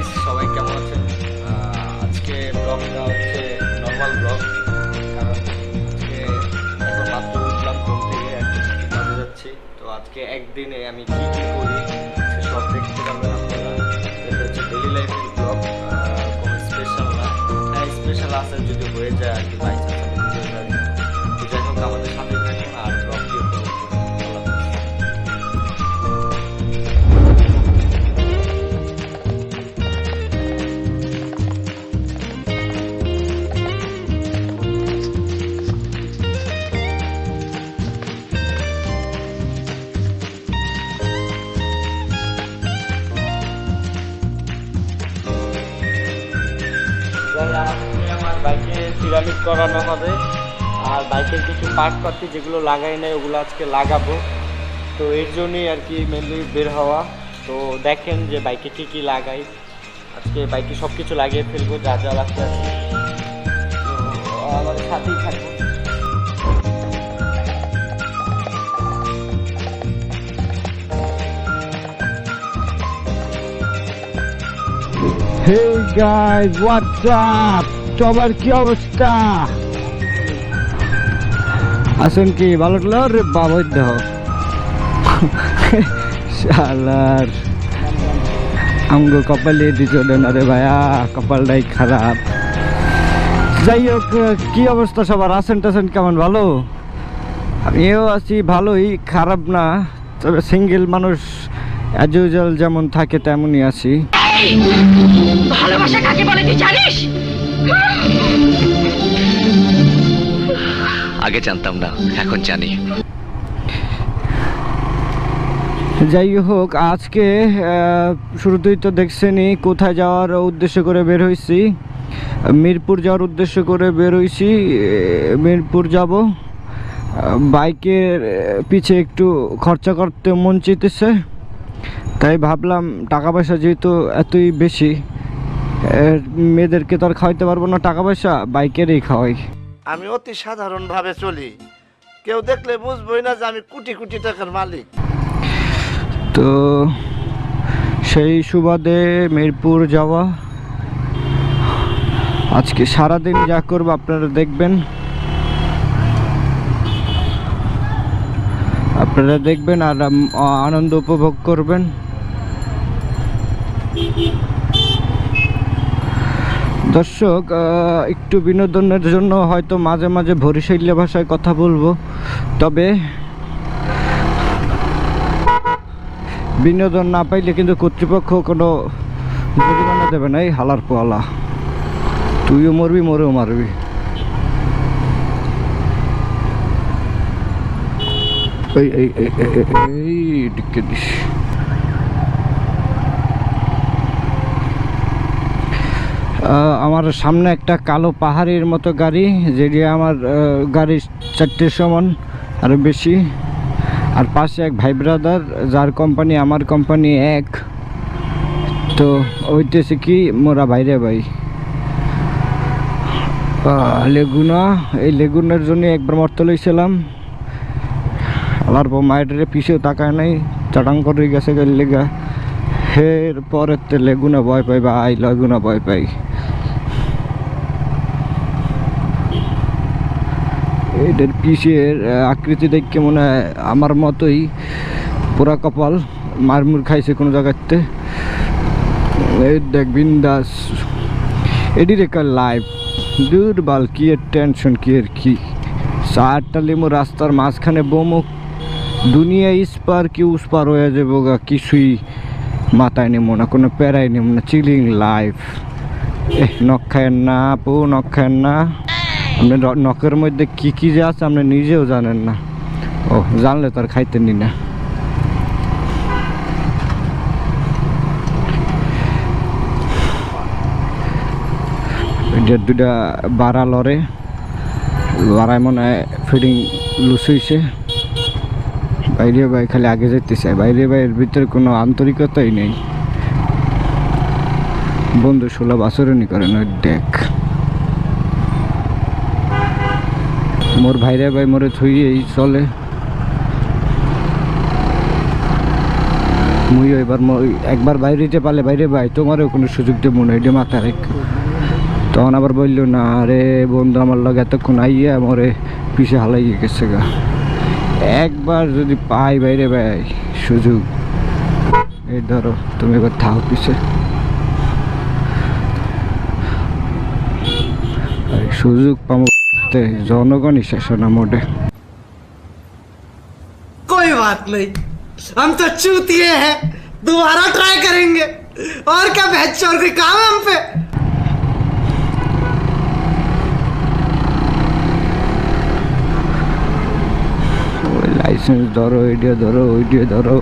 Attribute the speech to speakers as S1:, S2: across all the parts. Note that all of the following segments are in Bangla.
S1: গাইস, সবাই কেমন আছেন? আজকে ব্লগটা হচ্ছে নর্মাল ব্লগ, কারণ আজকে এখন মাত্র উঠলাম ঘুম থেকে, এখন কাজে যাচ্ছি। তো আজকে একদিনে আমি কি কি করি সব দেখতে পারবেন আপনারা। এটা হচ্ছে ডেইলি লাইফের ব্লগ, কোনো স্পেশাল না। হ্যাঁ, স্পেশাল আছে যদি হয়ে যায় আর কি, বাই চান্স আমি ভিডিও জানি না। তো যাই হোক, আমাদের সাথে থাকুন আর ব্লগটি উপভোগ করুন। আল্লাহ হাফেজ। আমার বাইকে সিরামিক করানো হবে, আর বাইকের কিছু পার্টপাতি যেগুলো লাগাই নাই ওগুলো আজকে লাগাবো। তো এর জন্যই আর কি মেনলি বের হওয়া। তো দেখেন যে বাইকে কী কী লাগাই, আজকে বাইকে সব কিছু লাগিয়ে ফেলবো যা যা লাগতে আছে। তো আমাদের সাথেই থাকবো।
S2: Hey guys, what's up? সবার কি অবস্থা? আছেন কি ভালো লাগলো রে বাবা? দেহ শালার আমগো কপালে দিছো না রে ভাইয়া, কপালটাই খারাপ। যাই হোক, কি অবস্থা সবার? আছেন টাছেন কেমন? ভালো? আমিও আছি ভালোই, খারাপ না। তবে সিঙ্গেল মানুষ অ্যাজ ইউজুয়াল যেমন থাকে তেমনই আছি।
S3: ভালোবাসা কাকে বলে তুই জানিস?
S4: আগে জানতাম না, এখন জানি।
S2: যাই হোক, আজকে শুরুতেই তো দেখছেনই কোথায় যাওয়ার উদ্দেশ্য করে বের হয়েছি। মিরপুর যাওয়ার উদ্দেশ্য করে বের হয়েছি। মিরপুর যাব। বাইকের পিছে একটু খরচা করতে মন চাইতেছে, তাই ভাবলাম টাকা পয়সা যেহেতু এতই বেশি, মেয়েদেরকে তো আর খাওয়াইতে পারবো না, টাকা পয়সা বাইকেরই খাওয়াই।
S5: আমি অতি সাধারণভাবে চলি, কেউ দেখলে বুঝবই না যে আমি কোটি কোটি টাকার মালিক।
S2: তো সেই সুবাদে মিরপুর যাওয়া। আজকে সারাদিন যা করবো আপনারা দেখবেন, আর আনন্দ উপভোগ করবেন। দর্শক, একটু বিনোদনের জন্য হয়তো মাঝে মাঝে বরিশালী ভাষায় কথা বলবো, তবে বিনোদন না পাইলে কিন্তু কর্তৃপক্ষ কোনো জরিমানা দেবে না। এই হালার পোয়ালা, তুইও মরবি মরেও মারবি। আমার সামনে একটা কালো পাহাড়ের মতো গাড়ি, যেটি আমার গাড়ির 4টে সমান আরও বেশি। আর পাশে এক ভাই ব্রাদার, যার কোম্পানি আমার কোম্পানি এক। তো ওইতেছে কি মোরা বাইরে ভাই লেগুনা। এই লেগুনার জন্য একবার মরতে লইছিলাম, আলার মায়ের পিছিয়েও তাকায় নাই, চাটাং করে গেছে লেগা। এর পরের তো লেগুনা ভয় পাই ভাই, লেগুনা ভয় পাই। এদের পিছের আকৃতি দেখে মনে হয় আমার মতোই পুরা কপাল মারমুর খাইছে কোনো জায়গাতে। এই দেখ বিন্দাস, এডি রেখা লাইভ দুর্বাল, কি এর টেনশন, কি এর কি। 4টা লেমু রাস্তার মাঝখানে বমুক, দুনিয়া ইস্পার কি উস্পার হয়ে যাবো গা, কিছুই মাথায় নেবো না, কোনো প্যারাই নেবো না, চিলিং লাইফ। নখ খায়েন না আপু, নখ খায়েন না। আপনি নখের মধ্যে কি কি যে আছে আপনি নিজেও জানেন না। ও জানলে তো আর খাইতে নি না। দুটা বাড়া লড়ে, লড়াই মনে হয় ফিডিং লুজ হয়েছে। বাইরে ভাই খালি আগে যেতে চাই, বাইরে ভাইয়ের ভিতরে কোনো আন্তরিকতাই নেই, বন্ধু সুলভ আচরণই করেন। ওই দেখ মোর ভাইরে ভাই মোরে থুইয়েই চলে। মুই এবার একবার বাইরে যেতে পারলে বাইরে ভাই তোমারও কোনো সুযোগ দেবো না, এটা মাথা রেখ। তখন আবার বললো না আরে বন্ধু আমার লগে এতক্ষণ আইয়া মরে পিছে হালাইয়ে গেছে গা। একবার যদি পাই বাইরে ভাই সুযোগ, এই ধরো তুমি এবার থাও পিছে, সুযোগ পাবো জনগণই শেষ না মোটে।
S3: कोई बात नहीं, हम तो चूतिए हैं, दोबारा ट्राई करेंगे। और क्या बहस चोर कोई काम है हम पे।
S2: লাইসেন্স ধরো, এডিও ধরো, ওইডিও ধরো,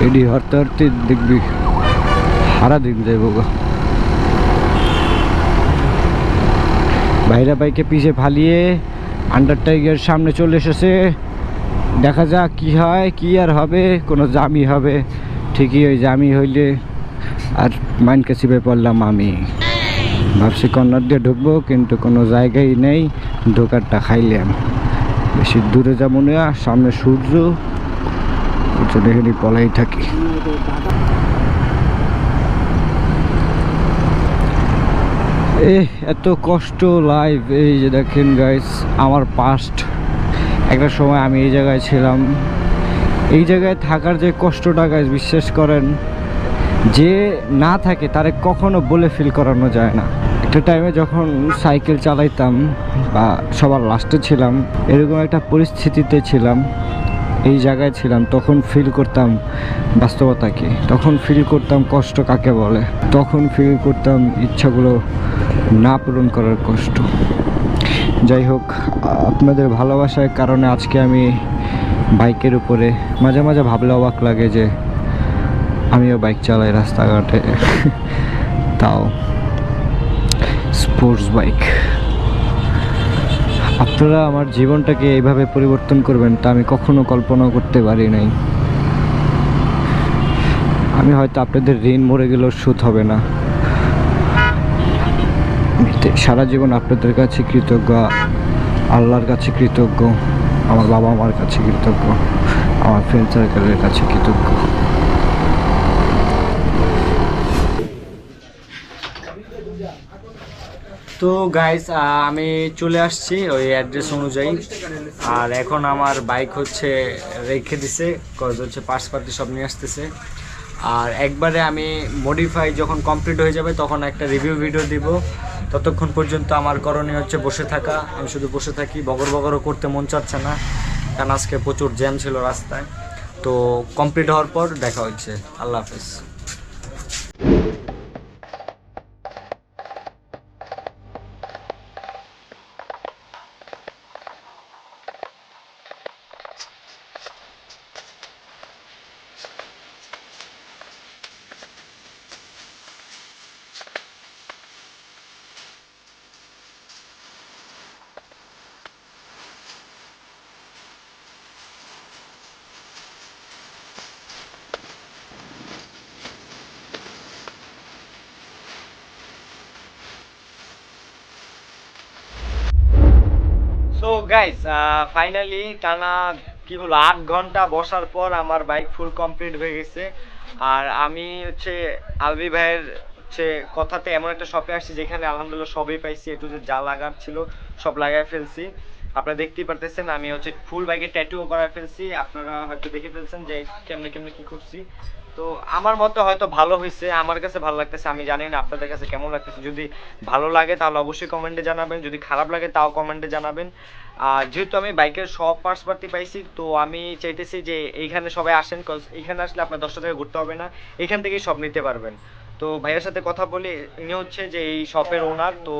S2: এডি হরতে হরতে দেখবি সারা দিন যাইব গো। ভাইরা বাইকে পিছে ফালিয়ে আন্ডার টাইগার সামনে চলে এসেছে, দেখা যাক কি হয়, কি আর হবে, কোনো জামি হবে ঠিকই, ওই জামি হইলে আর মাইনকে চিপে পড়লাম আমি। ভাবছি কর্নার দিয়ে ঢুকবো কিন্তু কোনো জায়গায় নেই, ঢোকারটা খাইলাম। বেশি দূরে যাবো না, সামনে সূর্য, ওর জন্য এখানে পলাই থাকি। এত কষ্ট লাইফ, এই যে দেখেন গাইস আমার পাস্ট। একটা সময় আমি এই জায়গায় ছিলাম, এই জায়গায় থাকার যে কষ্টটা গাইস বিশ্বাস করেন যে না থাকে তারে কখনো বলে ফিল করানো যায় না। একটা টাইমে যখন সাইকেল চালাইতাম বা সবার লাস্টে ছিলাম, এরকম একটা পরিস্থিতিতে ছিলাম, এই জায়গায় ছিলাম, তখন ফিল করতাম বাস্তবতা কি, তখন ফিল করতাম কষ্ট কাকে বলে, তখন ফিল করতাম ইচ্ছাগুলো না পূরণ করার কষ্ট। যাই হোক, আপনাদের ভালোবাসার কারণে আজকে আমি বাইকের উপরে মাঝে মাঝে ভাবলে অবাক লাগে যে আমিও বাইক চালাই রাস্তাঘাটে, তাও স্পোর্টস বাইক। আপনারা আমার জীবনটাকে এইভাবে পরিবর্তন করবেন তা আমি কখনো কল্পনাও করতে পারি নাই। আমি হয়তো আপনাদের ঋণ মরে গেলেও শোধ হবে না। সারা জীবন আপনাদের কাছে কৃতজ্ঞ, আল্লাহর কাছে কৃতজ্ঞ, আমার বাবা মার কাছে কৃতজ্ঞ, আমার ফ্রেন্ড সার্কেলের কাছে কৃতজ্ঞ।
S1: তো গাইস আমি চলে আসছি ওই অ্যাড্রেস অনুযায়ী, আর এখন আমার বাইক হচ্ছে রেখে দিছে, কজ হচ্ছে পার্টসপাতি সব নিয়ে আসতেছে। আর একবারে আমি মডিফাই যখন কমপ্লিট হয়ে যাবে তখন একটা রিভিউ ভিডিও দিব। ততক্ষণ পর্যন্ত আমার করণীয় হচ্ছে বসে থাকা। আমি শুধু বসে থাকি, বগর বগরও করতে মন চাচ্ছে না, কারণ আজকে প্রচুর জ্যাম ছিল রাস্তায়। তো কমপ্লিট হওয়ার পর দেখা হচ্ছে, আল্লাহ হাফেজ। সো গাইস ফাইনালি টানা কি হলো 8 ঘন্টা বসার পর আমার বাইক ফুল কমপ্লিট হয়ে গেছে। আর আমি হচ্ছে আলবি ভাইয়ের হচ্ছে কথাতে এমন একটা শপে আসছি যেখানে আলহামদুলিল্লাহ সবই পাইছি, একটু যে যা লাগার ছিল সব লাগাই ফেলছি। আপনারা দেখতেই পারতেছেন আমি হচ্ছে ফুল বাইকে ট্যাটুও করায় ফেলছি, আপনারা হয়তো দেখে ফেলছেন যে কেমনে কেমনে কি করছি। তো আমার মতে হয়তো ভালো হয়েছে, আমার কাছে ভালো লাগতেছে, আমি জানি না আপনাদের কাছে কেমন লাগতেছে। যদি ভালো লাগে তাহলে অবশ্যই কমেন্টে জানাবেন, যদি খারাপ লাগে তাও কমেন্টে জানাবেন। আর যেহেতু আমি বাইকের সব পার্টস পাতি পাইছি, তো আমি চাইতেছি যে এইখানে সবাই আসেন, কজ এইখানে আসলে আপনার 10টা থেকে ঘুরতে হবে না, এখান থেকেই সব নিতে পারবেন। তো ভাইয়ের সাথে কথা বলি, ইনি হচ্ছে যে এই শপের ওনার। তো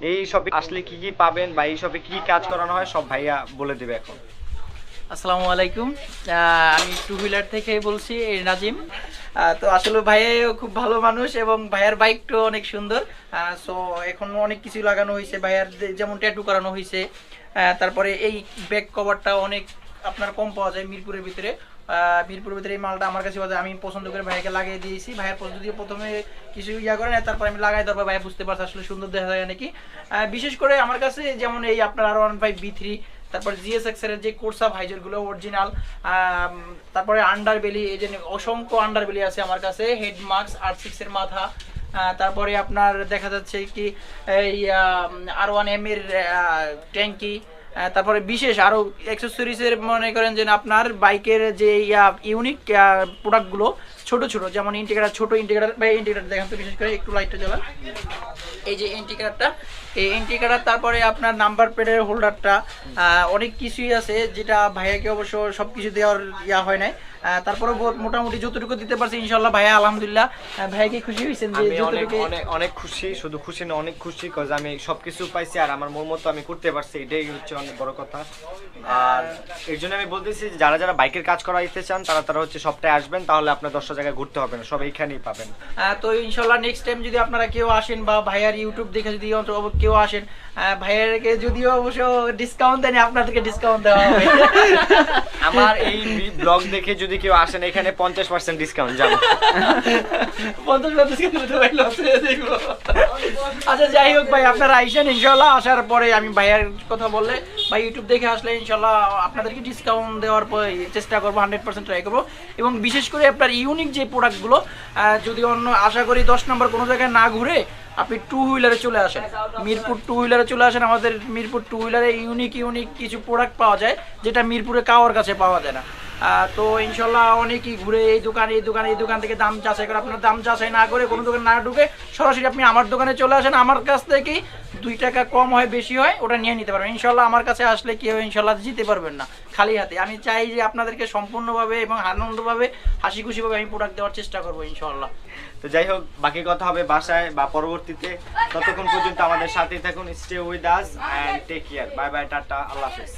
S1: এই শপে আসলে কি কি পাবেন বা এই শপে কি কাজ করানো হয় সব ভাইয়া বলে দেবে এখন।
S6: আসসালামু আলাইকুম, আমি টু হুইলার থেকে বলছি, নাজিম। তো আসলে ভাইয়াও খুব ভালো মানুষ এবং ভাইয়ার বাইকটাও অনেক সুন্দর। সো এখন অনেক কিছু লাগানো হয়েছে, ভাইয়ার যেমন ট্যাটু করানো হয়েছে, তারপরে এই ব্যাক কভারটা অনেক আপনার কম পাওয়া যায় মিরপুরের ভিতরে। মিরপুরের ভিতরে এই মালটা আমার কাছে আমি পছন্দ করে ভাইয়াকে লাগিয়ে দিয়েছি। ভাইয়ার যদি প্রথমে কিছু ইয়া করেন তারপর আমি লাগাই দেওয়ার পর ভাইয়া বুঝতে পারছে আসলে সুন্দর দেখা যায় নাকি। বিশেষ করে আমার কাছে যেমন এই আপনার R15 B3 তারপরে জিএসএক্স এর যে কোর্সা ভাইজারগুলো অরিজিনাল, তারপরে আন্ডারবেলি, এই যে অসংখ্য আন্ডারবেলি আছে আমার কাছে, হেড মার্কস R6 এর মাথা, তারপরে আপনার দেখা যাচ্ছে কি এই R1M এর ট্যাঙ্কি, তারপরে বিশেষ আরো অ্যাক্সেসরিজের মনে করেন যে আপনার বাইকের যে ইউনিক প্রোডাক্টগুলো ছোট ছোট, যেমন ইন্ডিকেটার, ছোট ইন্ডিকেটার বা ইন্ডিকেটার দেখেন তো, বিশেষ করে একটু লাইটটা জ্বালান, এই যে ইন্ডিকেটারটা, এই ইন্ডিকেটার, তারপরে আপনার নাম্বার প্লেটের হোল্ডারটা, অনেক কিছুই আছে যেটা ভাইয়াকে অবশ্য সব কিছু দেওয়ার হয় নাই, তারপরে মোটামুটি যতটুকু দিতে পারছি ইনশাল্লাহ ভাইয়া আলহামদুলিল্লাহ। ভাইয়া কি খুশি হয়েছেন? যে
S1: আমি অনেক
S6: যতটুকু
S1: অনেক অনেক খুশি, শুধু খুশি না অনেক খুশি, কজ আমি সবকিছু পাইছি আর আমার মন মতো আমি করতে পারছি, এটাই হচ্ছে অনেক বড় কথা। আর এর জন্য আমি বলতেছি যারা যারা বাইকের কাজ করাইতে চান তারা হচ্ছে সবটাই আসবেন, তাহলে আপনার 10টা জায়গায় ঘুরতে হবে না, সব এইখানেই পাবেন।
S6: তো ইনশাল্লাহ নেক্সট টাইম যদি আপনারা কেউ আসেন বা ভাইয়ার ইউটিউব দেখে যদি কেউ আসেন, ভাইয়ারকে যদিও অবশ্য ডিসকাউন্ট দেন, আপনাদেরকে ডিসকাউন্ট দেওয়া হবে।
S1: আমার এই ব্লগ দেখে যদি কেউ আসেন এখানে 50% ডিসকাউন্ট যাবে।
S6: 50% ডিসকাউন্ট তো ভাই লস হয়ে যাবে। আচ্ছা যাই হোক ভাই, আপনারা আইসেন ইনশাল্লাহ, আসার পরে আমি ভাইয়ার কথা বললে বা ইউটিউব দেখে আসলে ইনশাল্লাহ আপনাদেরকে ডিসকাউন্ট দেওয়ার চেষ্টা করবো, 100% ট্রাই করবো। এবং বিশেষ করে আপনার ইউনিক যে প্রোডাক্টগুলো, যদি অন্য আশা করি 10 নম্বর কোনো জায়গায় না ঘুরে আপনি টু হুইলারে চলে আসেন, মিরপুর টু হুইলারে চলে আসেন। আমাদের মিরপুর টু হুইলারে ইউনিক কিছু প্রোডাক্ট পাওয়া যায় যেটা মিরপুরে কারোর কাছে পাওয়া যায় না। তো ইনশাল্লাহ অনেকেই ঘুরে এই দোকান থেকে দাম যাচাই করে, আপনার দাম যাচাই না করে কোনো দোকানে না ঢুকে সরাসরি আপনি আমার দোকানে চলে আসেন, আমার কাছ থেকেই 2 টাকা কম হয় বেশি হয় ওটা নিয়ে নিতে পারবেন ইনশাল্লাহ। আমার কাছে আসলে কি হয়, ইনশাল্লাহ জিতে পারবেন না খালি হাতে। আমি চাই যে আপনাদেরকে সম্পূর্ণভাবে এবং আনন্দভাবে হাসি খুশিভাবে আমি প্রোডাক্ট দেওয়ার চেষ্টা করবো ইনশাল্লাহ।
S1: তো যাই হোক, বাকি কথা হবে বাসায় বা পরবর্তীতে, ততক্ষণ পর্যন্ত আমাদের সাথেই থাকুন। Stay with us and take care. Bye bye, টাটা, আল্লাহ হাফেজ।